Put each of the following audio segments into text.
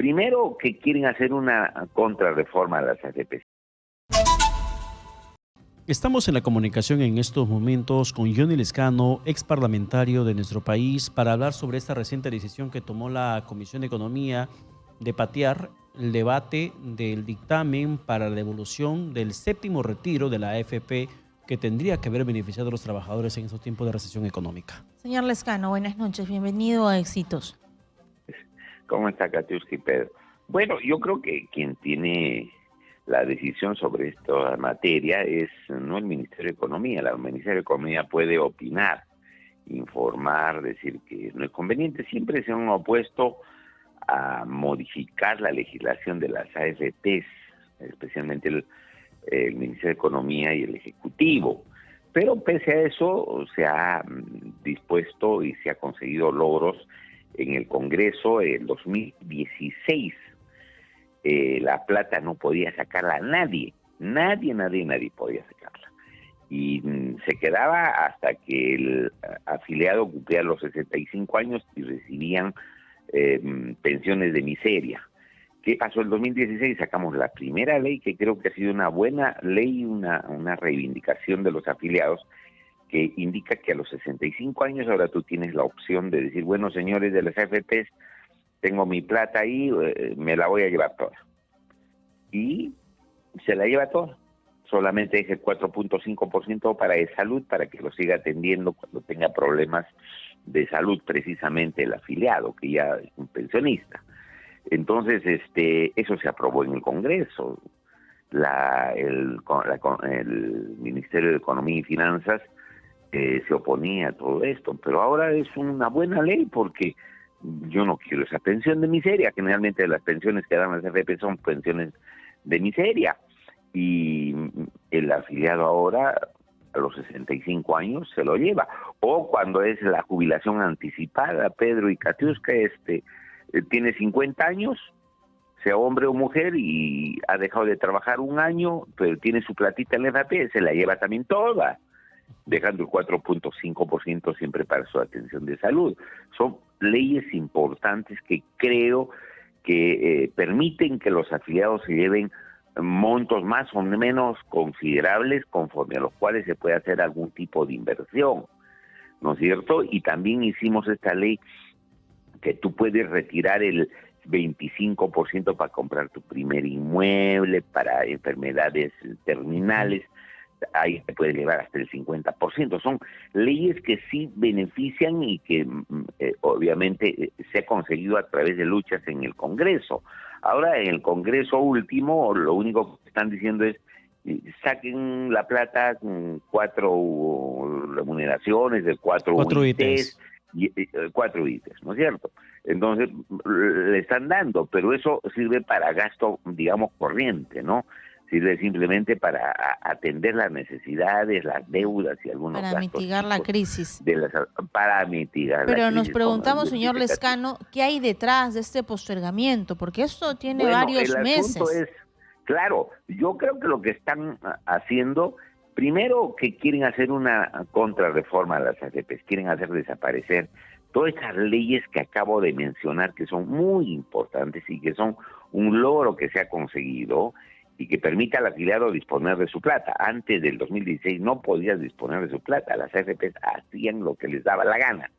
Primero, que quieren hacer una contrarreforma a las AFPs. Estamos en la comunicación en estos momentos con Johnny Lezcano, ex parlamentario de nuestro país, para hablar sobre esta reciente decisión que tomó la Comisión de Economía de patear el debate del dictamen para la devolución del séptimo retiro de la AFP que tendría que haber beneficiado a los trabajadores en estos tiempos de recesión económica. Señor Lezcano, buenas noches, bienvenido a Éxitos. ¿Cómo está, Katiuska y Pedro? Bueno, yo creo que quien tiene la decisión sobre esta materia es no el Ministerio de Economía. El Ministerio de Economía puede opinar, informar, decir que no es conveniente. Siempre se han opuesto a modificar la legislación de las AFPs, especialmente el Ministerio de Economía y el Ejecutivo. Pero pese a eso se ha dispuesto y se ha conseguido logros en el Congreso. En 2016 la plata no podía sacarla a nadie podía sacarla. Y se quedaba hasta que el afiliado cumplía los 65 años y recibían pensiones de miseria. ¿Qué pasó en 2016? Sacamos la primera ley, que creo que ha sido una buena ley, una reivindicación de los afiliados, que indica que a los 65 años ahora tú tienes la opción de decir, bueno, señores de las AFPs, tengo mi plata ahí, me la voy a llevar toda. Y se la lleva toda. Solamente es el 4.5% para de salud, para que lo siga atendiendo cuando tenga problemas de salud, precisamente el afiliado, que ya es un pensionista. Entonces, eso se aprobó en el Congreso. El Ministerio de Economía y Finanzas se oponía a todo esto, pero ahora es una buena ley porque yo no quiero esa pensión de miseria. Generalmente las pensiones que dan las AFP son pensiones de miseria, y el afiliado ahora a los 65 años se lo lleva. O cuando es la jubilación anticipada, Pedro y Katiuska, tiene 50 años, sea hombre o mujer, y ha dejado de trabajar un año, pero tiene su platita en la AFP, se la lleva también toda, dejando el 4.5% siempre para su atención de salud. Son leyes importantes que creo que permiten que los afiliados se lleven montos más o menos considerables, conforme a los cuales se puede hacer algún tipo de inversión, ¿no es cierto? Y también hicimos esta ley que tú puedes retirar el 25% para comprar tu primer inmueble, para enfermedades terminales. Ahí te puede llevar hasta el 50%. Son leyes que sí benefician y que obviamente se ha conseguido a través de luchas en el Congreso. Ahora en el Congreso último lo único que están diciendo es saquen la plata con 4 remuneraciones de 4 ITs, 4 ITs, ¿no es cierto? Entonces le están dando, pero eso sirve para gasto, digamos, corriente, ¿no? Sirve simplemente para atender las necesidades, las deudas y algunos para gastos. Mitigar la crisis. Para mitigar Pero la crisis. nos preguntamos, señor Lezcano, ¿qué hay detrás de este postergamiento? Porque esto tiene varios meses. El asunto es, claro, yo creo que lo que están haciendo, primero que quieren hacer una contrarreforma a las AFPs, quieren hacer desaparecer todas esas leyes que acabo de mencionar, que son muy importantes y que son un logro que se ha conseguido, y que permita al afiliado disponer de su plata. Antes del 2016 no podías disponer de su plata, las AFPs hacían lo que les daba la gana.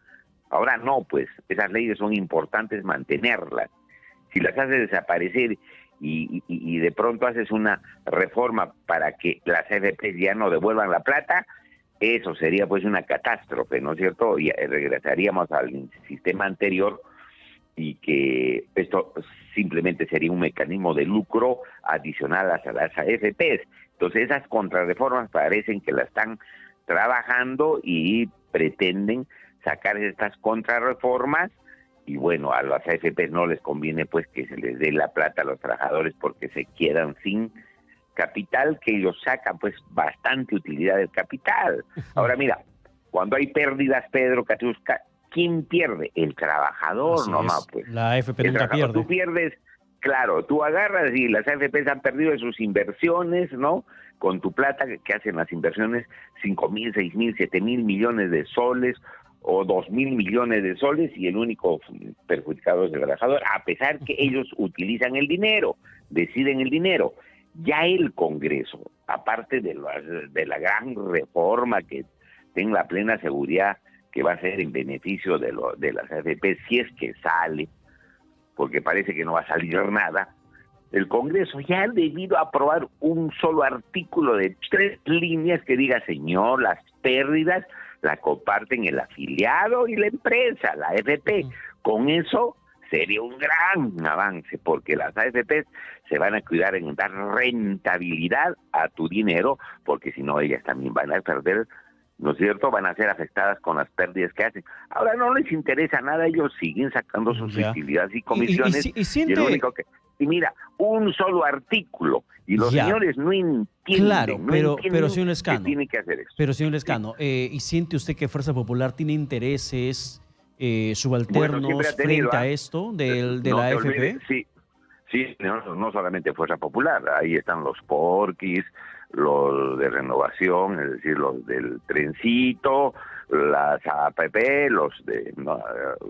Ahora no, pues esas leyes son importantes mantenerlas. Si las haces desaparecer y de pronto haces una reforma para que las AFPs ya no devuelvan la plata, eso sería pues una catástrofe, ¿no es cierto? Y regresaríamos al sistema anterior, y que esto simplemente sería un mecanismo de lucro adicional a las AFPs. Entonces esas contrarreformas parecen que la están trabajando y pretenden sacar estas contrarreformas, y bueno, a las AFPs no les conviene pues que se les dé la plata a los trabajadores porque se quedan sin capital, que ellos sacan pues bastante utilidad del capital. Ahora mira, cuando hay pérdidas, Pedro, Katiuska, ¿quién pierde? El trabajador. Así nomás, pues. La AFP nunca pierde. Tú pierdes, claro, tú agarras y las AFPs han perdido sus inversiones, ¿no? Con tu plata, que hacen las inversiones 5.000, 6.000, 7.000 millones de soles, o 2.000 millones de soles y el único perjudicado es el trabajador, a pesar que ellos utilizan el dinero, deciden el dinero. Ya el Congreso, aparte de la gran reforma que tenga la plena seguridad que va a ser en beneficio de las AFP, si es que sale, porque parece que no va a salir nada, el Congreso ya ha debido aprobar un solo artículo de 3 líneas que diga, señor, las pérdidas la comparten el afiliado y la empresa, la AFP. Con eso sería un gran avance, porque las AFP se van a cuidar en dar rentabilidad a tu dinero, porque si no ellas también van a perder, ¿no es cierto? Van a ser afectadas con las pérdidas que hacen. Ahora no les interesa nada, ellos siguen sacando sus utilidades y comisiones. Y el único que... Y mira, un solo artículo, y los señores no entienden, claro, pero señor Lescano, que tiene que hacer eso. Pero señor Lescano, ¿y siente usted que Fuerza Popular tiene intereses subalternos frente a esto de la AFP? Sí, no solamente Fuerza Popular, ahí están los porquis, los de Renovación, es decir, los del Trencito, las APP, los de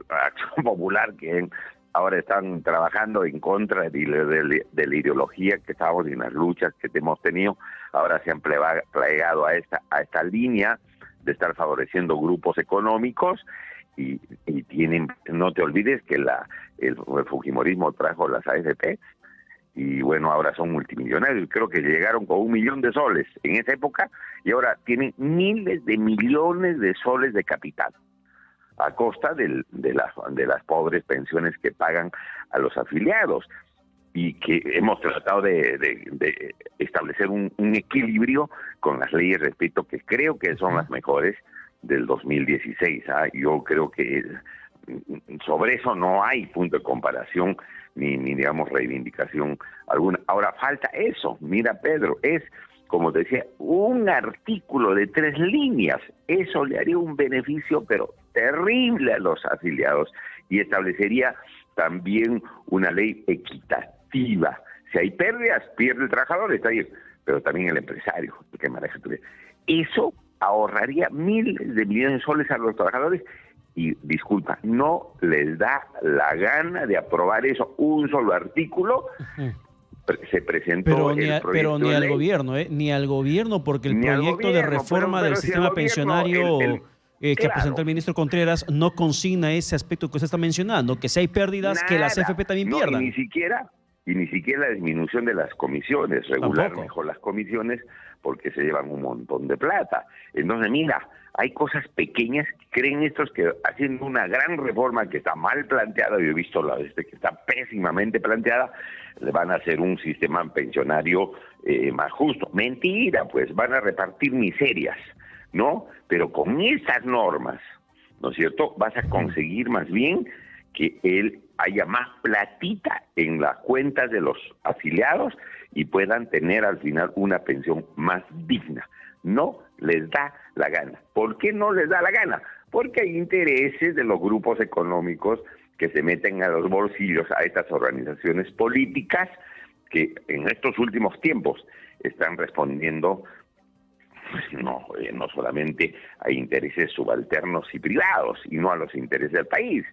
Acción Popular, que ahora están trabajando en contra de la ideología que estábamos en las luchas que hemos tenido. Ahora se han plegado a esta línea de estar favoreciendo grupos económicos y tienen, no te olvides que el fujimorismo trajo las AFP y bueno, ahora son multimillonarios. Creo que llegaron con 1 millón de soles en esa época y ahora tienen miles de millones de soles de capital, a costa de las pobres pensiones que pagan a los afiliados, y que hemos tratado de establecer un equilibrio con las leyes, repito, que creo que son las mejores del 2016. Yo creo que sobre eso no hay punto de comparación ni digamos reivindicación alguna. Ahora falta eso, mira Pedro, es como te decía, un artículo de 3 líneas, eso le haría un beneficio pero terrible a los afiliados y establecería también una ley equitativa. Si hay pérdidas, pierde el trabajador, está bien, pero también el empresario, el que maneja tu vida. Eso ahorraría miles de millones de soles a los trabajadores y, disculpa, no les da la gana de aprobar eso, un solo artículo. Se presentó pero ni al gobierno, ni al gobierno, porque el proyecto de reforma del sistema pensionario que presentó el ministro Contreras no consigna ese aspecto que usted está mencionando, que si hay pérdidas, que las AFP también pierdan. Y ni siquiera la disminución de las comisiones, regular mejor las comisiones, porque se llevan un montón de plata. Entonces, mira, hay cosas pequeñas que creen estos que haciendo una gran reforma que está mal planteada, yo he visto que está pésimamente planteada, le van a hacer un sistema pensionario más justo. Mentira, pues van a repartir miserias, ¿no? Pero con esas normas, ¿no es cierto?, vas a conseguir más bien que haya más platita en las cuentas de los afiliados y puedan tener al final una pensión más digna. No les da la gana. ¿Por qué no les da la gana? Porque hay intereses de los grupos económicos que se meten a los bolsillos a estas organizaciones políticas que en estos últimos tiempos están respondiendo no solamente a intereses subalternos y privados y no a los intereses del país,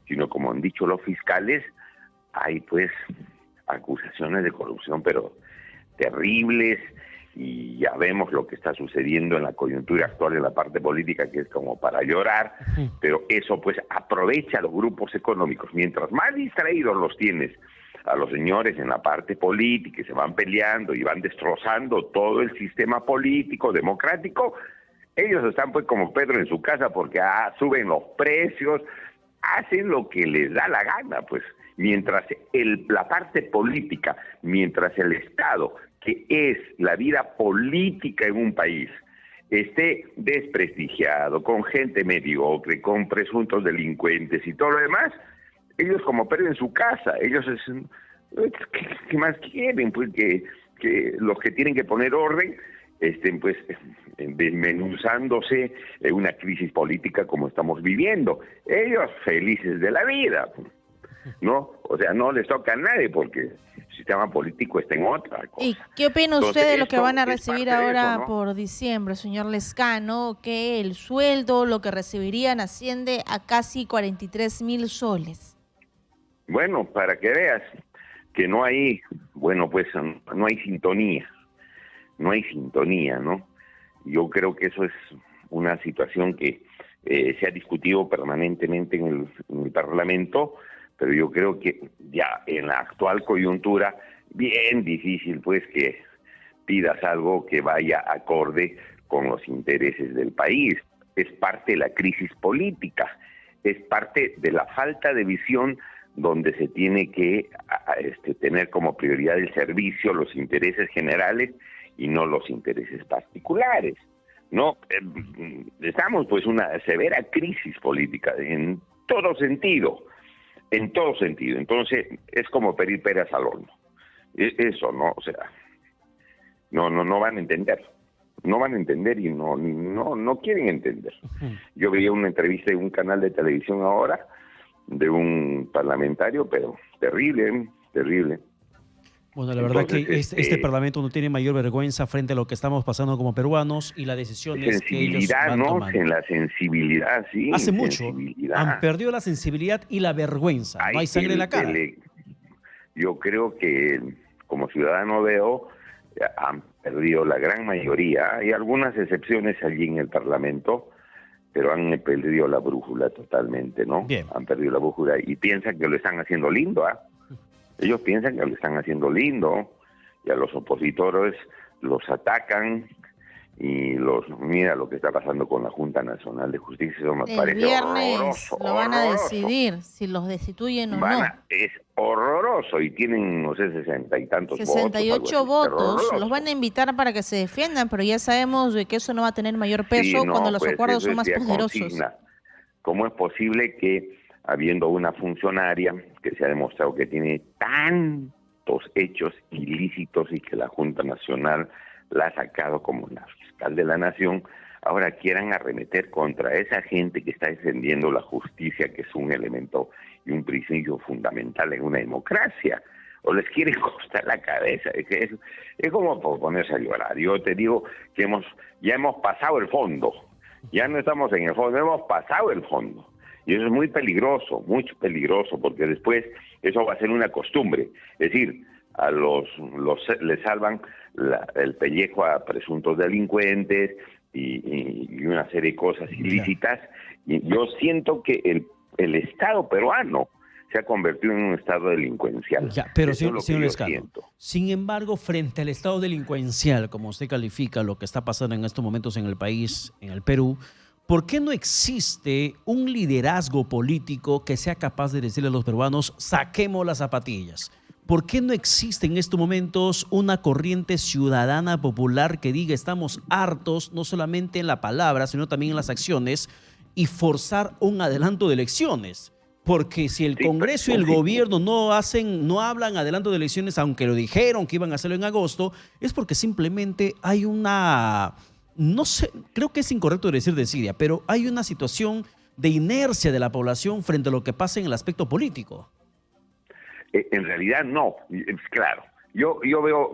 sino, como han dicho los fiscales, hay pues acusaciones de corrupción pero terribles, y ya vemos lo que está sucediendo en la coyuntura actual en la parte política, que es como para llorar, pero eso pues aprovecha a los grupos económicos. Mientras más distraídos los tienes a los señores en la parte política, y se van peleando y van destrozando todo el sistema político democrático, ellos están pues como Pedro en su casa, porque suben los precios, hacen lo que les da la gana, pues. Mientras la parte política, mientras el Estado, que es la vida política en un país, esté desprestigiado, con gente mediocre, con presuntos delincuentes y todo lo demás, ellos como pierden su casa, ellos ¿qué más quieren? Pues que los que tienen que poner orden estén pues desmenuzándose en una crisis política como estamos viviendo. Ellos felices de la vida, ¿no? O sea, no les toca a nadie porque sistema político está en otra cosa. ¿Y qué opina usted Entonces, de lo que van a esto es recibir parte de ahora eso, ¿no? por diciembre, señor Lezcano? Que el sueldo, lo que recibirían, asciende a casi 43.000 soles. Bueno, para que veas que no hay, bueno, pues no hay sintonía, ¿no? Yo creo que eso es una situación que se ha discutido permanentemente en el Parlamento, pero yo creo que ya en la actual coyuntura, bien difícil pues que pidas algo que vaya acorde con los intereses del país. Es parte de la crisis política, es parte de la falta de visión donde se tiene que tener como prioridad el servicio, los intereses generales y no los intereses particulares, ¿no? Estamos pues una severa crisis política en todo sentido, entonces es como pedir peras al horno. Eso, ¿no? O sea, no van a entender. No van a entender y no quieren entender. Yo veía una entrevista en un canal de televisión ahora de un parlamentario, pero terrible. Bueno, la verdad que Entonces, este Parlamento no tiene mayor vergüenza frente a lo que estamos pasando como peruanos y las decisiones que ellos van tomando. En la sensibilidad, sí. Hace mucho han perdido la sensibilidad y la vergüenza. No hay sangre en la cara. Yo creo que como ciudadano veo han perdido la gran mayoría. Hay algunas excepciones allí en el Parlamento, pero han perdido la brújula totalmente, ¿no? Bien. Han perdido la brújula y piensan que lo están haciendo lindo, ¿ah? Ellos piensan que lo están haciendo lindo y a los opositores los atacan y mira lo que está pasando con la Junta Nacional de Justicia. Eso me parece viernes horroroso. lo van a decidir si los destituyen o no. Es horroroso y tienen, no sé, 60 y tantos 68 votos. Los van a invitar para que se defiendan, pero ya sabemos de que eso no va a tener mayor peso cuando los acuerdos son más poderosos. Consigna. ¿Cómo es posible que, habiendo una funcionaria que se ha demostrado que tiene tantos hechos ilícitos y que la Junta Nacional la ha sacado como la fiscal de la nación, ahora quieran arremeter contra esa gente que está defendiendo la justicia, que es un elemento y un principio fundamental en una democracia? O les quieren costar la cabeza? Es como por ponerse a llorar. Yo te digo que ya hemos pasado el fondo, ya no estamos en el fondo, hemos pasado el fondo. Y eso es muy peligroso, porque después eso va a ser una costumbre. Es decir, a les salvan el pellejo a presuntos delincuentes y una serie de cosas ilícitas. Y yo siento que el Estado peruano se ha convertido en un Estado delincuencial. Ya, pero señor Lezcano, sin embargo, frente al Estado delincuencial, como usted califica lo que está pasando en estos momentos en el país, en el Perú, ¿por qué no existe un liderazgo político que sea capaz de decirle a los peruanos, saquemos las zapatillas? ¿Por qué no existe en estos momentos una corriente ciudadana popular que diga estamos hartos, no solamente en la palabra, sino también en las acciones, y forzar un adelanto de elecciones? Porque si el Congreso y el gobierno no hablan adelanto de elecciones, aunque lo dijeron que iban a hacerlo en agosto, es porque simplemente hay una... No sé, creo que es incorrecto decir desidia, pero hay una situación de inercia de la población frente a lo que pasa en el aspecto político. En realidad no, claro. Yo veo,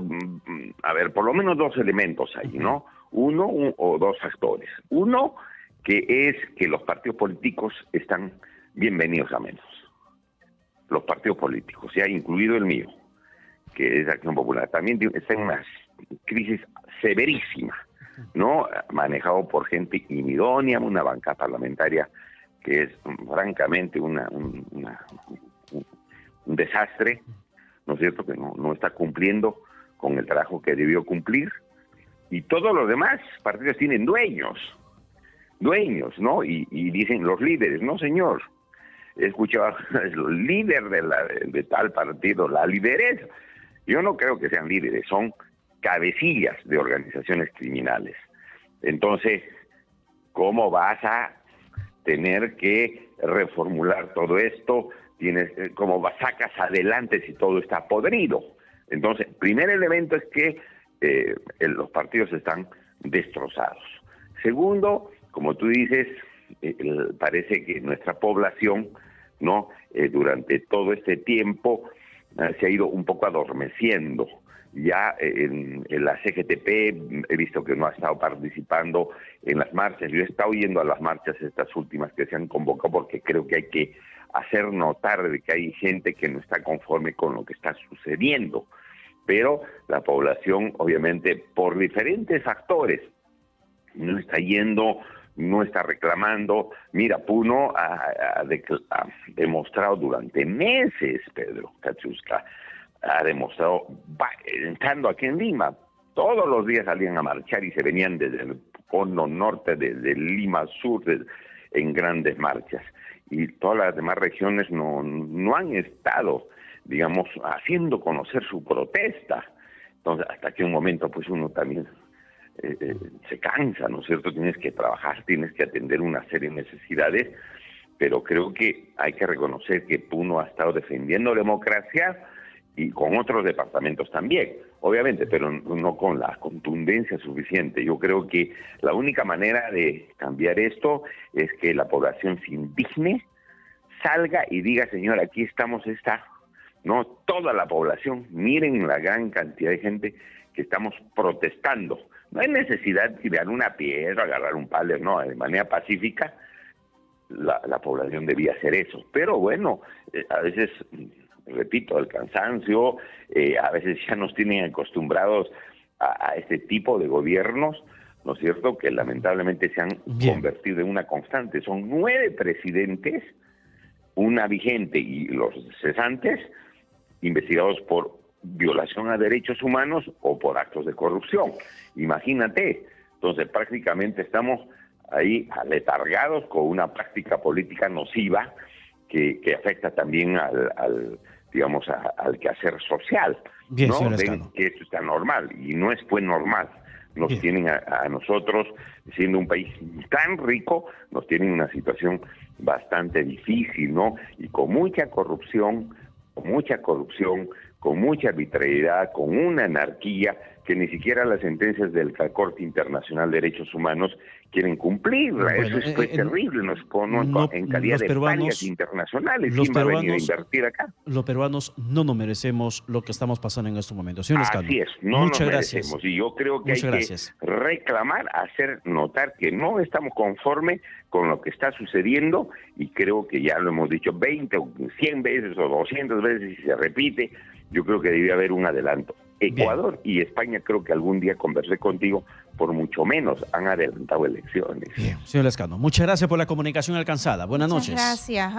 a ver, por lo menos dos elementos ahí, ¿no? Uno o dos factores. Uno, que es que los partidos políticos están bienvenidos a menos. Los partidos políticos, ya incluido el mío, que es Acción Popular, también está en una crisis severísima, ¿no? Manejado por gente inidónea, una banca parlamentaria que es francamente un desastre, ¿no es cierto? Que no está cumpliendo con el trabajo que debió cumplir. Y todos los demás partidos tienen dueños, ¿no? Y dicen los líderes, no señor, he escuchado el líder de tal partido, la lideresa. Yo no creo que sean líderes, son cabecillas de organizaciones criminales. Entonces, ¿cómo vas a tener que reformular todo esto? ¿Cómo sacas adelante si todo está podrido? Entonces, primer elemento es que los partidos están destrozados. Segundo, como tú dices, parece que nuestra población, ¿no? Durante todo este tiempo se ha ido un poco adormeciendo. Ya en la CGTP he visto que no ha estado participando en las marchas. Yo he estado yendo a las marchas estas últimas que se han convocado porque creo que hay que hacer notar de que hay gente que no está conforme con lo que está sucediendo. Pero la población, obviamente, por diferentes factores, no está yendo, no está reclamando. Mira, Puno ha demostrado durante meses, Pedro Katiuska, ha demostrado, estando aquí en Lima, todos los días salían a marchar y se venían desde el cono norte, desde Lima sur, en grandes marchas. Y todas las demás regiones no han estado, digamos, haciendo conocer su protesta. Entonces, hasta que un momento, pues uno también se cansa, ¿no es cierto? Tienes que trabajar, tienes que atender una serie de necesidades, pero creo que hay que reconocer que Puno ha estado defendiendo la democracia y con otros departamentos también, obviamente, pero no con la contundencia suficiente. Yo creo que la única manera de cambiar esto es que la población se indigne, salga y diga, señor, aquí estamos, no toda la población, miren la gran cantidad de gente que estamos protestando. No hay necesidad de tirar una piedra, agarrar un palo, no, de manera pacífica la población debía hacer eso. Pero bueno, a veces, repito, el cansancio, a veces ya nos tienen acostumbrados a este tipo de gobiernos, ¿no es cierto?, que lamentablemente se han convertido en una constante. Son 9 presidentes, una vigente y los cesantes, investigados por violación a derechos humanos o por actos de corrupción. Imagínate, entonces prácticamente estamos ahí aletargados con una práctica política nociva que afecta también al quehacer social. Bien, ¿no? Ven que esto está normal y no es pues normal. Nos tienen a nosotros, siendo un país tan rico, nos tienen una situación bastante difícil, ¿no? Y con mucha corrupción, con mucha arbitrariedad, con una anarquía que ni siquiera las sentencias del Corte Internacional de Derechos Humanos quieren cumplirla. Bueno, eso es terrible, en calidad de parias internacionales. ¿Quién va a venir a invertir acá? Los peruanos no nos merecemos lo que estamos pasando en estos momentos. Señor Lescano, así es, muchas gracias. Y yo creo que hay que reclamar, hacer notar que no estamos conformes con lo que está sucediendo, y creo que ya lo hemos dicho 20 o 100 veces o 200 veces y se repite. Yo creo que debía haber un adelanto. Ecuador y España, creo que algún día conversé contigo, por mucho menos han adelantado elecciones. Bien, señor Lescano, muchas gracias por la comunicación alcanzada. Buenas noches. Gracias.